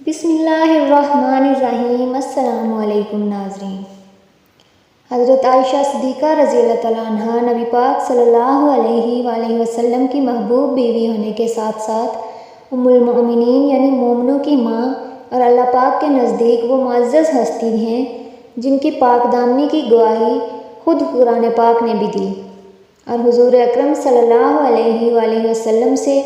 بسم اللہ الرحمن الرحیم۔ السلام علیکم ناظرین۔ حضرت عائشہ صدیقہ رضی اللہ تعالیٰ عنہ نبی پاک صلی اللہ علیہ وآلہ وسلم کی محبوب بیوی ہونے کے ساتھ ساتھ ام المؤمنین یعنی مومنوں کی ماں اور اللہ پاک کے نزدیک وہ معزز ہستی ہیں جن کی پاک دامنی کی گواہی خود قرآن پاک نے بھی دی، اور حضور اکرم صلی اللہ علیہ وآلہ وسلم سے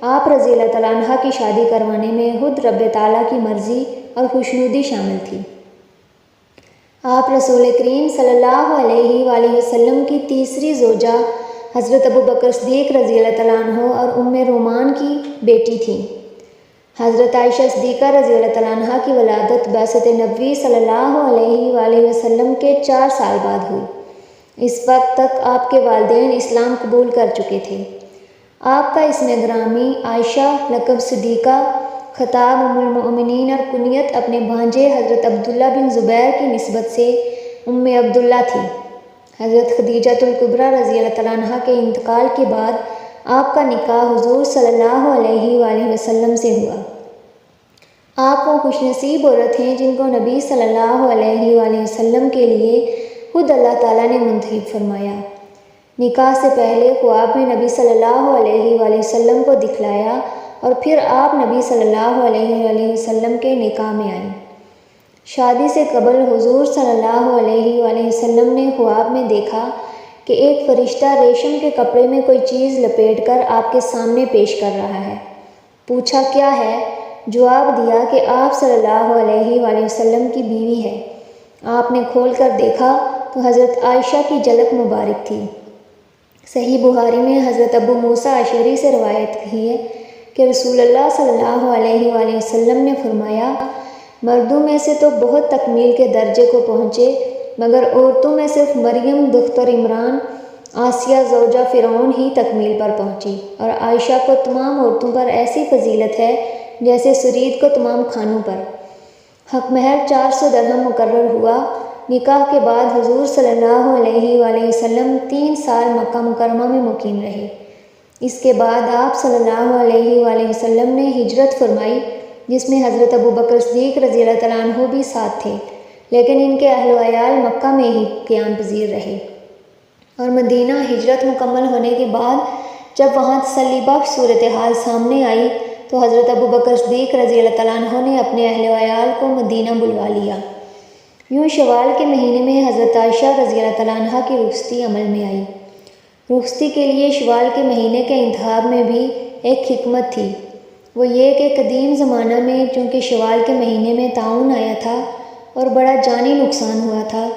آپ رضی اللہ تعالیٰ عنہ کی شادی کروانے میں خود رب تعالیٰ کی مرضی اور خوشنودی شامل تھی۔ آپ رسول کریم صلی اللہ علیہ وآلہ وسلم کی تیسری زوجہ حضرت ابوبکر صدیق رضی اللہ تعالیٰ عنہ اور ام رومان کی بیٹی تھیں۔ حضرت عائشہ صدیقہ رضی اللہ تعالیٰ عنہ کی ولادت بعثت نبوی صلی اللہ علیہ وآلہ وسلم کے 4 سال بعد ہوئی۔ اس وقت تک آپ کے والدین اسلام قبول کر چکے تھے۔ آپ کا اسم گرامی عائشہ، لقب صدیقہ، خطاب ام المؤمنین اور کنیت اپنے بھانجے حضرت عبداللہ بن زبیر کی نسبت سے ام عبداللہ تھی۔ حضرت خدیجۃ الکبریٰ رضی اللہ تعالیٰ عنہ کے انتقال کے بعد آپ کا نکاح حضور صلی اللہ علیہ وآلہ وسلم سے ہوا۔ آپ وہ خوش نصیب عورت ہیں جن کو نبی صلی اللہ علیہ وآلہ وسلم کے لیے خود اللہ تعالیٰ نے منتخب فرمایا۔ نکاح سے پہلے خواب میں نبی صلی اللہ علیہ وآلہ وسلم کو دکھلایا اور پھر آپ نبی صلی اللہ علیہ وآلہ وسلم کے نکاح میں آئیں۔ شادی سے قبل حضور صلی اللہ علیہ وآلہ وسلم نے خواب میں دیکھا کہ ایک فرشتہ ریشم کے کپڑے میں کوئی چیز لپیٹ کر آپ کے سامنے پیش کر رہا ہے۔ پوچھا کیا ہے؟ جواب دیا کہ آپ صلی اللہ علیہ وآلہ وسلم کی بیوی ہے۔ آپ نے کھول کر دیکھا تو حضرت عائشہ کی جھلک مبارک تھی۔ صحیح بخاری میں حضرت ابو موسیٰ اشعری سے روایت کی ہے کہ رسول اللہ صلی اللہ علیہ وآلہ وسلم نے فرمایا، مردوں میں سے تو بہت تکمیل کے درجے کو پہنچے، مگر عورتوں میں صرف مریم دختر عمران، آسیہ زوجہ فرعون ہی تکمیل پر پہنچی، اور عائشہ کو تمام عورتوں پر ایسی فضیلت ہے جیسے سرید کو تمام خانوں پر۔ حق مہر 400 درہم مقرر ہوا۔ نکاح کے بعد حضور صلی اللہ علیہ وآلہ وسلم 3 سال مکہ مکرمہ میں مقیم رہے۔ اس کے بعد آپ صلی اللہ علیہ وآلہ وسلم نے ہجرت فرمائی، جس میں حضرت ابوبکر صدیق رضی اللہ تعالیٰ عنہ بھی ساتھ تھے، لیکن ان کے اہل و عیال مکہ میں ہی قیام پذیر رہے۔ اور مدینہ ہجرت مکمل ہونے کے بعد جب وہاں تسلی بخش صورتحال سامنے آئی تو حضرت ابوبکر صدیق رضی اللہ تعالیٰ عنہ نے اپنے اہل و عیال کو مدینہ بلوا لیا۔ یوں شوال کے مہینے میں حضرت عائشہ رضی اللہ تعالیٰ عنہ کی رخصتی عمل میں آئی۔ رخصتی کے لیے شوال کے مہینے کے انتخاب میں بھی ایک حکمت تھی، وہ یہ کہ قدیم زمانہ میں چونکہ شوال کے مہینے میں طاعون آیا تھا اور بڑا جانی نقصان ہوا تھا،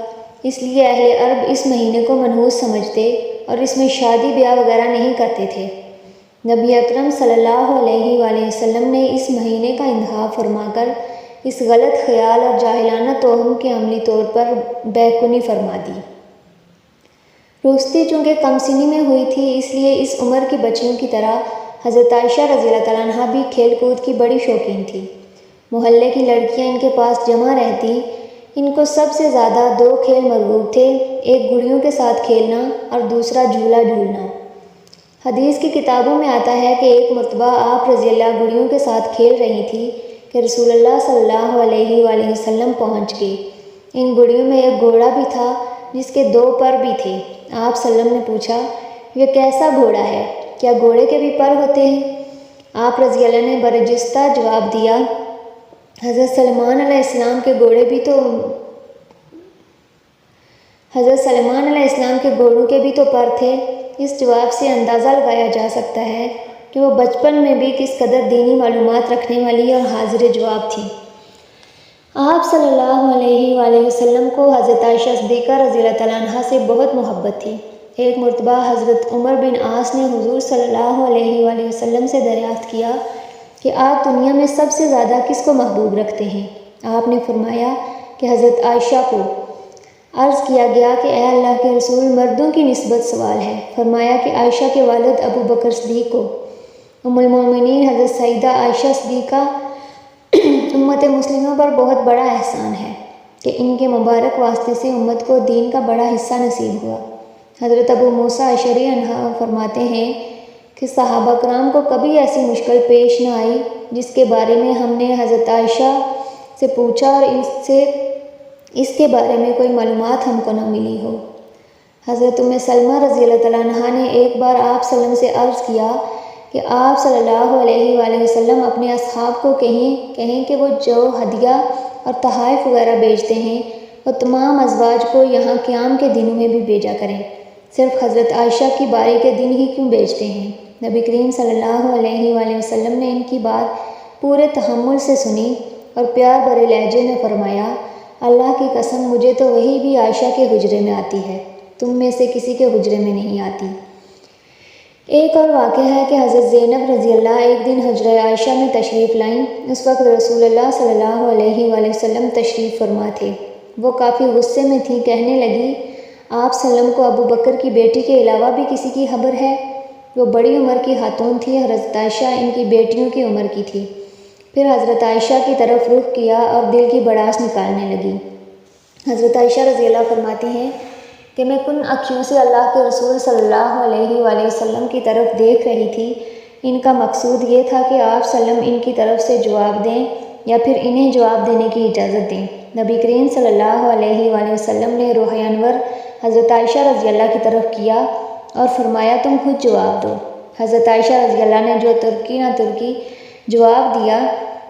اس لیے اہل عرب اس مہینے کو منحوس سمجھتے اور اس میں شادی بیاہ وغیرہ نہیں کرتے تھے۔ نبی اکرم صلی اللہ علیہ وآلہ وسلم نے اس مہینے کا انتخاب فرما کر اس غلط خیال اور جاہلانہ توہم کے عملی طور پر بیکونی فرما دی۔ رخصتی چونکہ کم سنی میں ہوئی تھی، اس لیے اس عمر کی بچیوں کی طرح حضرت عائشہ رضی اللہ تعالیٰ عنہ بھی کھیل کود کی بڑی شوقین تھی۔ محلے کی لڑکیاں ان کے پاس جمع رہتی۔ ان کو سب سے زیادہ 2 کھیل مرغوب تھے، ایک گڑیوں کے ساتھ کھیلنا اور دوسرا جھولا جھولنا۔ حدیث کی کتابوں میں آتا ہے کہ ایک مرتبہ آپ رضی اللہ گڑیوں کے ساتھ کھیل رہی تھی کہ رسول اللہ صلی اللہ علیہ وآلہ وسلم پہنچ گئے۔ ان گڑیوں میں ایک گھوڑا بھی تھا جس کے 2 پر بھی تھے۔ آپ صلی اللہ علیہ وسلم نے پوچھا، یہ کیسا گھوڑا ہے؟ کیا گھوڑے کے بھی پر ہوتے ہیں؟ آپ رضی اللہ نے برجستہ جواب دیا، حضرت سلیمان علیہ السلام کے گھوڑوں کے بھی تو پر تھے۔ اس جواب سے اندازہ لگایا جا سکتا ہے کہ وہ بچپن میں بھی کس قدر دینی معلومات رکھنے والی اور حاضر جواب تھی۔ آپ صلی اللہ علیہ وآلہ وسلم کو حضرت عائشہ صدیقہ رضی اللہ تعالیٰ عنہ سے بہت محبت تھی۔ ایک مرتبہ حضرت عمر بن عاص نے حضور صلی اللہ علیہ وآلہ وسلم سے دریافت کیا کہ آپ دنیا میں سب سے زیادہ کس کو محبوب رکھتے ہیں؟ آپ نے فرمایا کہ حضرت عائشہ کو۔ عرض کیا گیا کہ اے اللہ کے رسول، مردوں کی نسبت سوال ہے۔ فرمایا کہ عائشہ کے والد ابو بکر صدیق کو۔ ام المؤمنین حضرت سیدہ عائشہ صدیقہ امت مسلمہ پر بہت بڑا احسان ہے کہ ان کے مبارک واسطے سے امت کو دین کا بڑا حصہ نصیب ہوا۔ حضرت ابو موسیٰ اشعری عنہ فرماتے ہیں کہ صحابہ کرام کو کبھی ایسی مشکل پیش نہ آئی جس کے بارے میں ہم نے حضرت عائشہ سے پوچھا اور اس کے بارے میں کوئی معلومات ہم کو نہ ملی ہو۔ حضرت ام سلمہ رضی اللہ تعالیٰ عنہا نے ایک بار آپ صلی اللہ علیہ وسلم سے عرض کیا کہ آپ صلی اللہ علیہ وآلہ وسلم اپنے اصحاب کو کہیں کہ وہ جو ہدیہ اور تحائف وغیرہ بیچتے ہیں وہ تمام ازواج کو یہاں قیام کے دنوں میں بھی بھیجا کریں، صرف حضرت عائشہ کی باری کے دن ہی کیوں بیچتے ہیں؟ نبی کریم صلی اللہ علیہ وآلہ وسلم نے ان کی بات پورے تحمل سے سنی اور پیار بھرے لہجے میں فرمایا، اللہ کی قسم مجھے تو وہی بھی عائشہ کے حجرے میں آتی ہے، تم میں سے کسی کے حجرے میں نہیں آتی۔ ایک اور واقعہ ہے کہ حضرت زینب رضی اللہ ایک دن حجرہ عائشہ میں تشریف لائیں۔ اس وقت رسول اللہ صلی اللہ علیہ وآلہ وسلم تشریف فرما تھے۔ وہ کافی غصے میں تھیں، کہنے لگی، آپ صلی اللہ علیہ وسلم کو ابو بکر کی بیٹی کے علاوہ بھی کسی کی خبر ہے؟ وہ بڑی عمر کی خاتون تھی، حضرت عائشہ ان کی بیٹیوں کی عمر کی تھی۔ پھر حضرت عائشہ کی طرف رخ کیا اور دل کی بڑاس نکالنے لگی۔ حضرت عائشہ رضی اللہ فرماتی ہیں کہ میں کن اکھیوں سے اللہ کے رسول صلی اللہ علیہ وآلہ وسلم کی طرف دیکھ رہی تھی۔ ان کا مقصود یہ تھا کہ آپ صلی اللہ علیہ وسلم ان کی طرف سے جواب دیں یا پھر انہیں جواب دینے کی اجازت دیں۔ نبی کریم صلی اللہ علیہ وآلہ وسلم نے روح انور حضرت عائشہ رضی اللہ کی طرف کیا اور فرمایا، تم خود جواب دو۔ حضرت عائشہ رضی اللہ نے جو ترکی نہ ترکی جواب دیا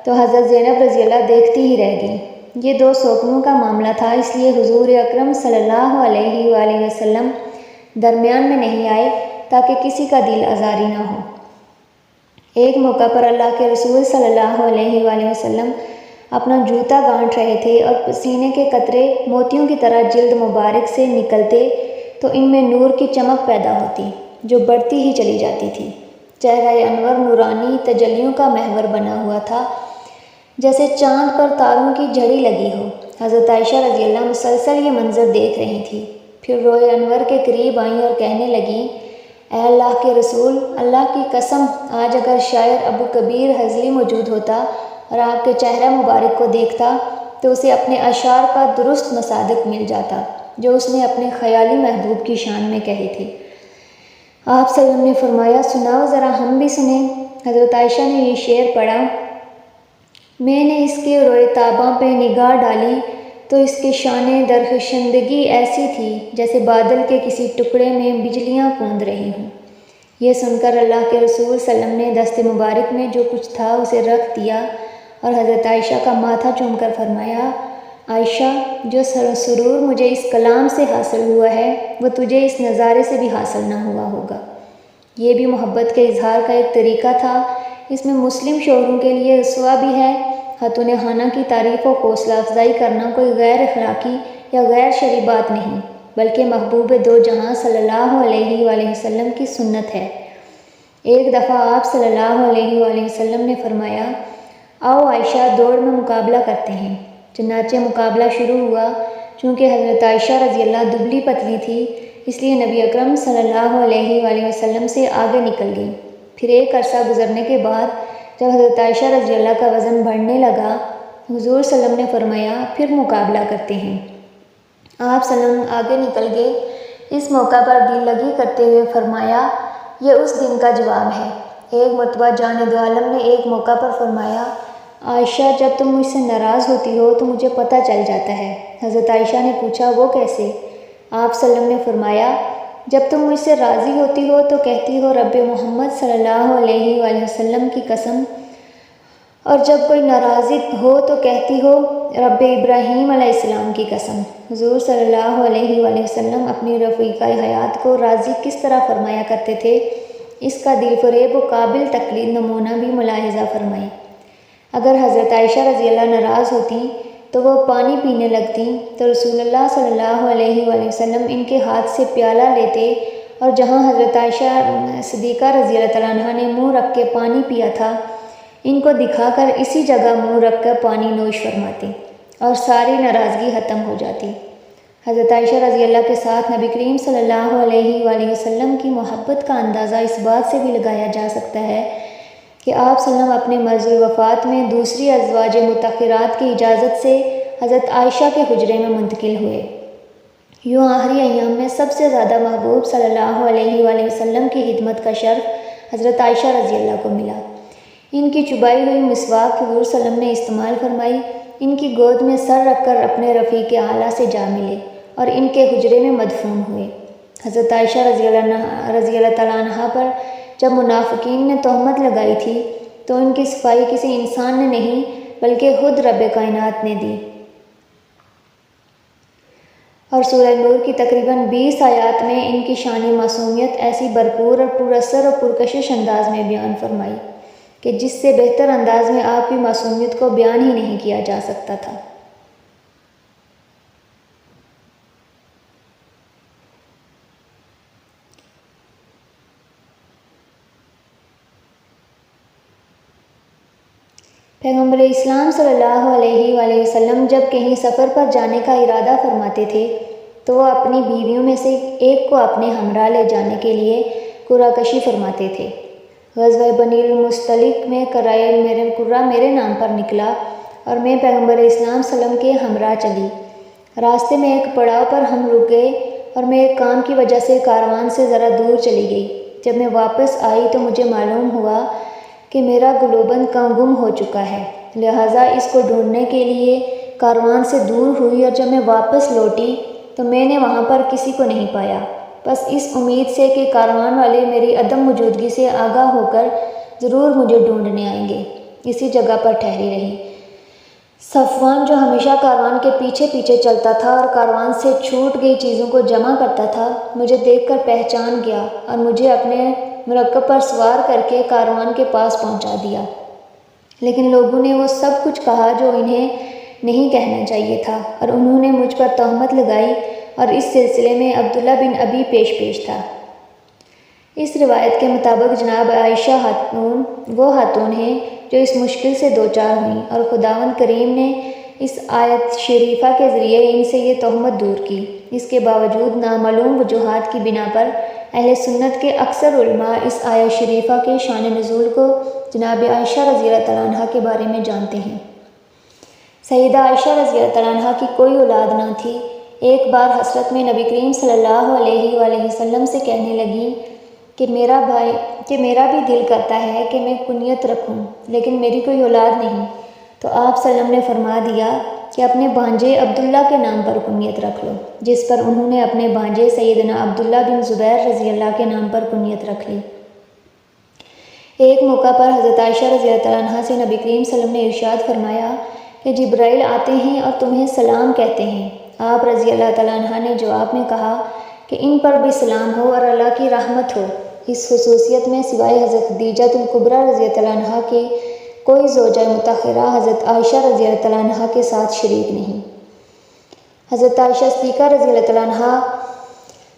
تو حضرت زینب رضی اللہ دیکھتی ہی رہ گئیں۔ یہ دو سوکنوں کا معاملہ تھا، اس لیے حضور اکرم صلی اللہ علیہ وآلہ وسلم درمیان میں نہیں آئے تاکہ کسی کا دل آزاری نہ ہو۔ ایک موقع پر اللہ کے رسول صلی اللہ علیہ وآلہ وسلم اپنا جوتا گانٹھ رہے تھے اور پسینے کے قطرے موتیوں کی طرح جلد مبارک سے نکلتے تو ان میں نور کی چمک پیدا ہوتی جو بڑھتی ہی چلی جاتی تھی۔ چہرہ انور نورانی تجلیوں کا محور بنا ہوا تھا، جیسے چاند پر تاروں کی جھڑی لگی ہو۔ حضرت عائشہ رضی اللہ مسلسل یہ منظر دیکھ رہی تھی، پھر روئے انور کے قریب آئیں اور کہنے لگیں، اے اللہ کے رسول، اللہ کی قسم آج اگر شاعر ابو کبیر حضلی موجود ہوتا اور آپ کے چہرہ مبارک کو دیکھتا تو اسے اپنے اشعار کا درست مصادق مل جاتا جو اس نے اپنے خیالی محبوب کی شان میں کہے تھے۔ آپ صلی اللہ علیہ وسلم نے فرمایا، سناؤ ذرا ہم بھی سنیں۔ حضرت عائشہ نے یہ شعر پڑھا، میں نے اس کے روئے تاباں پہ نگاہ ڈالی تو اس کی شان درخشندگی ایسی تھی جیسے بادل کے کسی ٹکڑے میں بجلیاں کوند رہی ہوں۔ یہ سن کر اللہ کے رسول صلی اللہ علیہ وسلم نے دست مبارک میں جو کچھ تھا اسے رکھ دیا اور حضرت عائشہ کا ماتھا چوم کر فرمایا، عائشہ، جو سرور مجھے اس کلام سے حاصل ہوا ہے وہ تجھے اس نظارے سے بھی حاصل نہ ہوا ہوگا۔ یہ بھی محبت کے اظہار کا ایک طریقہ تھا۔ اس میں مسلم شوہروں کے لیے رسوا بھی ہے۔ خاتون خانہ کی تعریف و حوصلہ افزائی کرنا کوئی غیر اخلاقی یا غیر شرعی بات نہیں، بلکہ محبوب دو جہاں صلی اللہ علیہ وآلہ وسلم کی سنت ہے۔ ایک دفعہ آپ صلی اللہ علیہ وآلہ وسلم نے فرمایا، آؤ عائشہ، دوڑ میں مقابلہ کرتے ہیں۔ چنانچہ مقابلہ شروع ہوا۔ چونکہ حضرت عائشہ رضی اللہ دبلی پتلی تھی، اس لیے نبی اکرم صلی اللہ علیہ وآلہ وسلم سے آگے نکل گئی۔ پھر ایک عرصہ گزرنے کے بعد جب حضرت عائشہ رضی اللہ کا وزن بڑھنے لگا، حضور صلی اللہ علیہ وسلم نے فرمایا، پھر مقابلہ کرتے ہیں۔ آپ صلی اللہ علیہ وسلم آگے نکل گئے۔ اس موقع پر دل لگی کرتے ہوئے فرمایا، یہ اس دن کا جواب ہے۔ ایک مرتبہ جان دو عالم نے ایک موقع پر فرمایا، عائشہ، جب تم مجھ سے ناراض ہوتی ہو تو مجھے پتہ چل جاتا ہے۔ حضرت عائشہ نے پوچھا، وہ کیسے؟ آپ صلی اللہ علیہ وسلم نے فرمایا، جب تم مجھ سے راضی ہوتی ہو تو کہتی ہو رب محمد صلی اللہ علیہ وآلہ وسلم کی قسم، اور جب کوئی ناراضی ہو تو کہتی ہو رب ابراہیم علیہ السلام کی قسم۔ حضور صلی اللہ علیہ وآلہ وسلم اپنی رفیقہ حیات کو راضی کس طرح فرمایا کرتے تھے، اس کا دل فریب و قابل تقلید نمونہ بھی ملاحظہ فرمائیں۔ اگر حضرت عائشہ رضی اللہ ناراض ہوتیں تو وہ پانی پینے لگتیں تو رسول اللہ صلی اللہ علیہ وآلہ وسلم ان کے ہاتھ سے پیالہ لیتے اور جہاں حضرت عائشہ صدیقہ رضی اللہ تعالیٰ عنہا نے منہ رکھ کے پانی پیا تھا، ان کو دکھا کر اسی جگہ منہ رکھ کر پانی نوش فرماتے اور ساری ناراضگی ختم ہو جاتی۔ حضرت عائشہ رضی اللہ کے ساتھ نبی کریم صلی اللہ علیہ وآلہ وسلم کی محبت کا اندازہ اس بات سے بھی لگایا جا سکتا ہے کہ آپ صلی اللہ علیہ وسلم اپنے مرض الوفات میں دوسری ازواج مطہرات کی اجازت سے حضرت عائشہ کے حجرے میں منتقل ہوئے۔ یوں آخری ایام میں سب سے زیادہ محبوب صلی اللہ علیہ وآلہ وسلم کی خدمت کا شرف حضرت عائشہ رضی اللہ کو ملا۔ ان کی چبائی ہوئی مسواک حضور صلی اللہ علیہ وسلم نے استعمال فرمائی، ان کی گود میں سر رکھ کر اپنے رفیق اعلیٰ سے جا ملے اور ان کے حجرے میں مدفون ہوئے۔ حضرت عائشہ رضی اللہ تعالیٰ عنہ پر جب منافقین نے تہمت لگائی تھی تو ان کی صفائی کسی انسان نے نہیں بلکہ خود رب کائنات نے دی، اور سورہ نور کی تقریباً 20 آیات میں ان کی شان معصومیت ایسی بھرپور اور پر اثر اور پرکشش انداز میں بیان فرمائی کہ جس سے بہتر انداز میں آپ کی معصومیت کو بیان ہی نہیں کیا جا سکتا تھا۔ پیغمبر اسلام صلی اللہ علیہ وآلہ وسلم جب کہیں سفر پر جانے کا ارادہ فرماتے تھے تو وہ اپنی بیویوں میں سے ایک کو اپنے ہمراہ لے جانے کے لیے قرعہ کشی فرماتے تھے۔ غزوہ بنی المصطلق میں قرعہ میرے نام پر نکلا اور میں پیغمبر اسلام صلی اللہ علیہ وسلم کے ہمراہ چلی۔ راستے میں ایک پڑاؤ پر ہم رک گئے اور میں ایک کام کی وجہ سے کاروان سے ذرا دور چلی گئی۔ جب میں واپس آئی تو مجھے معلوم ہوا کہ میرا گلوبند گم ہو چکا ہے، لہٰذا اس کو ڈھونڈنے کے لیے کاروان سے دور ہوئی، اور جب میں واپس لوٹی تو میں نے وہاں پر کسی کو نہیں پایا، بس اس امید سے کہ کاروان والے میری عدم موجودگی سے آگاہ ہو کر ضرور مجھے ڈھونڈنے آئیں گے، اسی جگہ پر ٹھہری رہی۔ صفوان جو ہمیشہ کاروان کے پیچھے پیچھے چلتا تھا اور کاروان سے چھوٹ گئی چیزوں کو جمع کرتا تھا، مجھے دیکھ کر پہچان گیا اور مجھے اپنے مرکب پر سوار کر کے کاروان کے پاس پہنچا دیا، لیکن لوگوں نے وہ سب کچھ کہا جو انہیں نہیں کہنا چاہیے تھا، اور انہوں نے مجھ پر تہمت لگائی، اور اس سلسلے میں عبداللہ بن ابی پیش تھا۔ اس روایت کے مطابق جناب عائشہ وہ خاتون ہیں جو اس مشکل سے دوچار ہوئیں، اور خداوند کریم نے اس آیت شریفہ کے ذریعے ان سے یہ تہمت دور کی۔ اس کے باوجود نامعلوم وجوہات کی بنا پر اہل سنت کے اکثر علماء اس آیت شریفہ کے شان نزول کو جناب عائشہ رضی اللہ تعالیٰ عنہ کے بارے میں جانتے ہیں۔ سیدہ عائشہ رضی اللہ تعالیٰ عنہ کی کوئی اولاد نہ تھی۔ ایک بار حسرت میں نبی کریم صلی اللہ علیہ وآلہ وسلم سے کہنے لگیں کہ میرا بھی دل کرتا ہے کہ میں کنیت رکھوں، لیکن میری کوئی اولاد نہیں، تو آپ صلی اللہ علیہ وسلم نے فرما دیا کہ اپنے بھانجے عبداللہ کے نام پر کنیت رکھ لو، جس پر انہوں نے اپنے بھانجے سیدنا عبداللہ بن زبیر رضی اللہ کے نام پر کنیت رکھ لی۔ ایک موقع پر حضرت عائشہ رضی اللہ تعالیٰ عنہ سے نبی کریم صلی اللہ علیہ وسلم نے ارشاد فرمایا کہ جبرائیل آتے ہیں اور تمہیں سلام کہتے ہیں۔ آپ رضی اللہ تعالیٰ عنہ نے جواب میں کہا کہ ان پر بھی سلام ہو اور اللہ کی رحمت ہو۔ اس خصوصیت میں سوائے حضرت خدیجہ الکبریٰ رضی اللہ تعالیٰ عنہ کے کوئی زوجہ مطہرہ حضرت عائشہ رضی اللہ تعالیٰ عنہ کے ساتھ شریک نہیں۔ حضرت عائشہ صدیقہ رضی اللہ تعالیٰ عنہ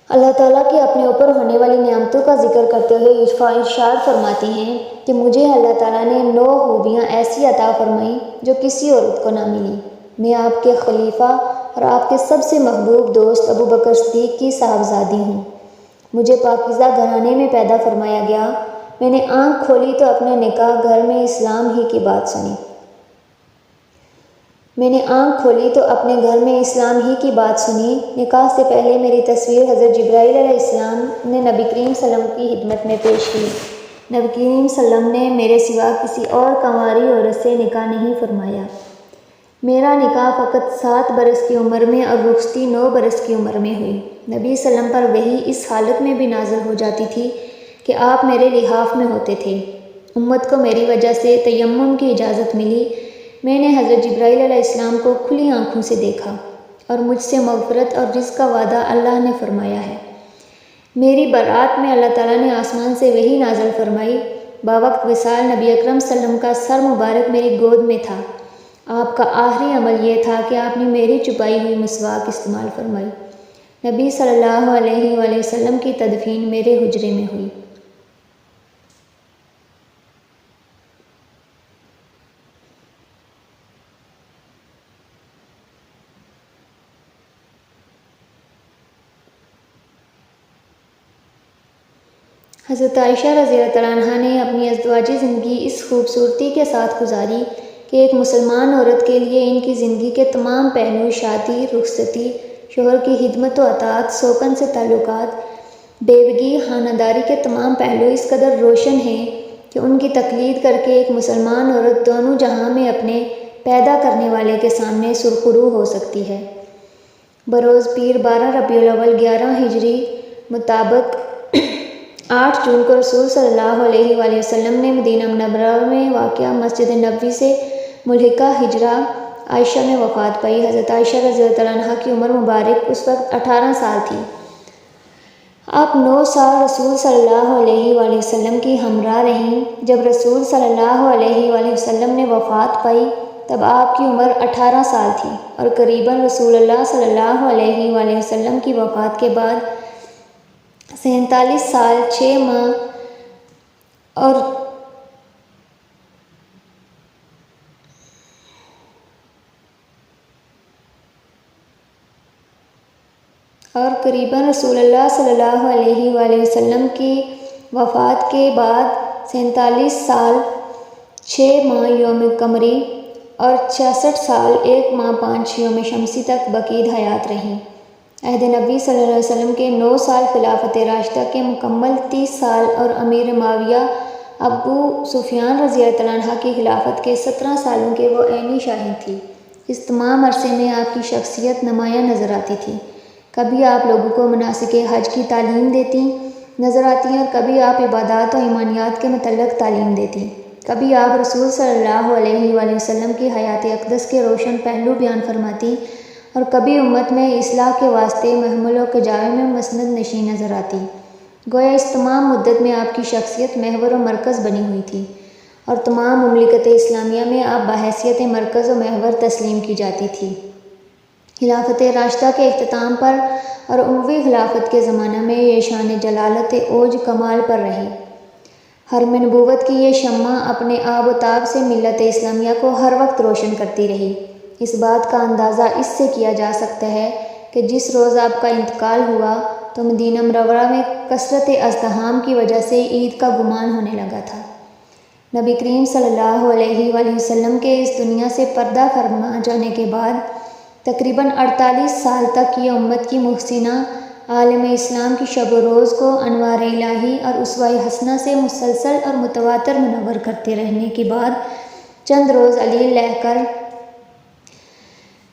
اللہ تعالیٰ کی اپنے اوپر ہونے والی نعمتوں کا ذکر کرتے ہوئے ارشاد فرماتی ہیں کہ مجھے اللہ تعالیٰ نے 9 خوبیاں ایسی عطا فرمائیں جو کسی عورت کو نہ ملی۔ میں آپ کے خلیفہ اور آپ کے سب سے محبوب دوست ابو بکر صدیق کی صاحبزادی ہوں۔ مجھے پاکیزہ گھرانے میں پیدا فرمایا گیا۔ میں نے آنکھ کھولی تو اپنے نکاح گھر میں اسلام ہی کی بات سنی۔ نکاح سے پہلے میری تصویر حضرت جبرائیل علیہ السلام نے نبی کریم صلی اللہ علیہ وسلم کی خدمت میں پیش کی۔ نبی کریم صلی اللہ علیہ وسلم نے میرے سوا کسی اور کنواری عورت سے نکاح نہیں فرمایا۔ میرا نکاح فقط 7 برس کی عمر میں اور رخصتی 9 برس کی عمر میں ہوئی۔ نبی صلی اللہ علیہ وسلم پر وحی اس حالت میں بھی نازل ہو جاتی تھی کہ آپ میرے لحاف میں ہوتے تھے۔ امت کو میری وجہ سے تیمم کی اجازت ملی۔ میں نے حضرت جبرائیل علیہ السلام کو کھلی آنکھوں سے دیکھا اور مجھ سے مغفرت اور رزق کا وعدہ اللہ نے فرمایا ہے۔ میری برات میں اللہ تعالیٰ نے آسمان سے وحی نازل فرمائی۔ باوقت وصال نبی اکرم صلی اللہ علیہ وسلم کا سر مبارک میری گود میں تھا۔ آپ کا آخری عمل یہ تھا کہ آپ نے میری چپائی ہوئی مسواک استعمال فرمائی۔ نبی صلی اللہ علیہ وآلہ وسلم کی تدفین میرے حجرے میں ہوئی۔ حضرت عائشہ رضی اللہ تعالیٰ عنہ نے اپنی ازدواجی زندگی اس خوبصورتی کے ساتھ گزاری کہ ایک مسلمان عورت کے لیے ان کی زندگی کے تمام پہلو، شادی، رخصتی، شوہر کی خدمت و اطاعت، سوکن سے تعلقات، بیوگی خانہ-داری کے تمام پہلو اس قدر روشن ہیں کہ ان کی تقلید کر کے ایک مسلمان عورت دونوں جہاں میں اپنے پیدا کرنے والے کے سامنے سرخرو ہو سکتی ہے۔ بروز پیر 12 ربیع الاول 11 ہجری مطابق 8 جون کو رسول صلی اللہ علیہ وآلہ وسلم نے مدینہ منورہ میں واقع مسجد نبوی سے ملحقہ ہجرہ عائشہ میں وفات پائی۔ حضرت عائشہ رضی اللہ تعالیٰ عنہا کی عمر مبارک اس وقت 18 سال تھی۔ آپ 9 سال رسول صلی اللہ علیہ وآلہ وسلم کی ہمراہ رہیں۔ جب رسول صلی اللہ علیہ وآلہ وسلم نے وفات پائی تب آپ کی عمر 18 سال تھی اور قریباً رسول اللہ صلی اللہ علیہ وآلہ وسلم کی وفات کے بعد 47 سال 6 ماہ اور قریباً رسول اللہ صلی اللہ علیہ وآلہ وسلم کی وفات کے بعد 47 سال 6 ماہ یوم قمری اور 66 سال 1 ماہ 5 یوم شمسی تک بقید حیات رہیں۔ عہد نبی صلی اللہ علیہ وسلم کے 9 سال خلافت راشدہ کے مکمل 30 سال اور امیر معاویہ ابو سفیان رضی اللہ تعالیٰ عنہ کی خلافت کے 17 سالوں کے وہ عینی شاہد تھی۔ اس تمام عرصے میں آپ کی شخصیت نمایاں نظر آتی تھی۔ کبھی آپ لوگوں کو مناسک حج کی تعلیم دیتی نظر آتی ہیں اور کبھی آپ عبادات و ایمانیات کے متعلق تعلیم دیتی۔ کبھی آپ رسول صلی اللہ علیہ وآلہ وسلم کی حیات اقدس کے روشن پہلو بیان فرماتی اور کبھی امت میں اصلاح کے واسطے محمل و کجاوے میں مسند نشین نظر آتی۔ گویا اس تمام مدت میں آپ کی شخصیت محور و مرکز بنی ہوئی تھی اور تمام مملکت اسلامیہ میں آپ بحیثیت مرکز و محور تسلیم کی جاتی تھی۔ خلافت راشدہ کے اختتام پر اور اموی خلافت کے زمانہ میں یہ شان جلالت اوج کمال پر رہی۔ حرم نبوت کی یہ شمع اپنے آب و تاب سے ملت اسلامیہ کو ہر وقت روشن کرتی رہی۔ اس بات کا اندازہ اس سے کیا جا سکتا ہے کہ جس روز آپ کا انتقال ہوا تو مدینہ منورہ میں کثرت ازدحام کی وجہ سے عید کا گمان ہونے لگا تھا۔ نبی کریم صلی اللہ علیہ وآلہ وسلم کے اس دنیا سے پردہ فرما جانے کے بعد تقریباً 48 سال تک یہ امت کی محسنہ عالم اسلام کی شب و روز کو انوار الہی اور اسوہ حسنہ سے مسلسل اور متواتر منور کرتے رہنے کے بعد چند روز علیل رہ کر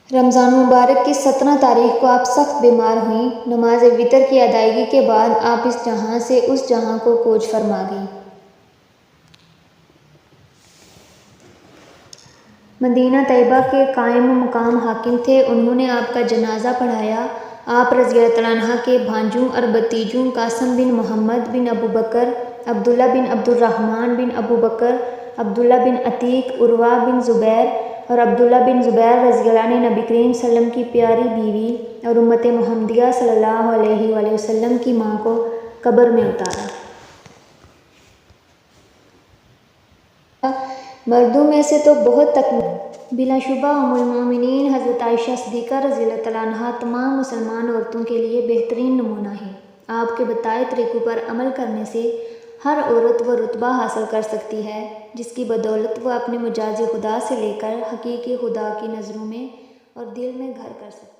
رمضان مبارک کی 17 تاریخ کو آپ سخت بیمار ہوئیں۔ نماز وتر کی ادائیگی کے بعد آپ اس جہاں سے اس جہاں کو کوچ فرما گئیں۔ مدینہ طیبہ کے قائم مقام حاکم تھے، انہوں نے آپ کا جنازہ پڑھایا۔ آپ رضی اللہ تعالیٰ عنہ کے بھانجوں اور بھتیجوں قاسم بن محمد بن ابو بکر، عبداللہ بن عبد الرحمن بن ابو بکر، عبداللہ بن عتیق، عروہ بن زبیر اور عبداللہ بن زبیر رضی اللہ عنہ نے نبی کریم صلی اللہ علیہ وسلم کی پیاری بیوی اور امت محمدیہ صلی اللہ علیہ وآلہ وسلم کی ماں کو قبر میں اتارا۔ مردوں میں سے تو بہت بلا شبہ ام المومنین حضرت عائشہ صدیقہ رضی اللہ تعالیٰ عنہا تمام مسلمان عورتوں کے لیے بہترین نمونہ ہیں۔ آپ کے بتائے طریقوں پر عمل کرنے سے ہر عورت وہ رتبہ حاصل کر سکتی ہے جس کی بدولت وہ اپنے مجاز خدا سے لے کر حقیقی خدا کی نظروں میں اور دل میں گھر کر سکتی ہے۔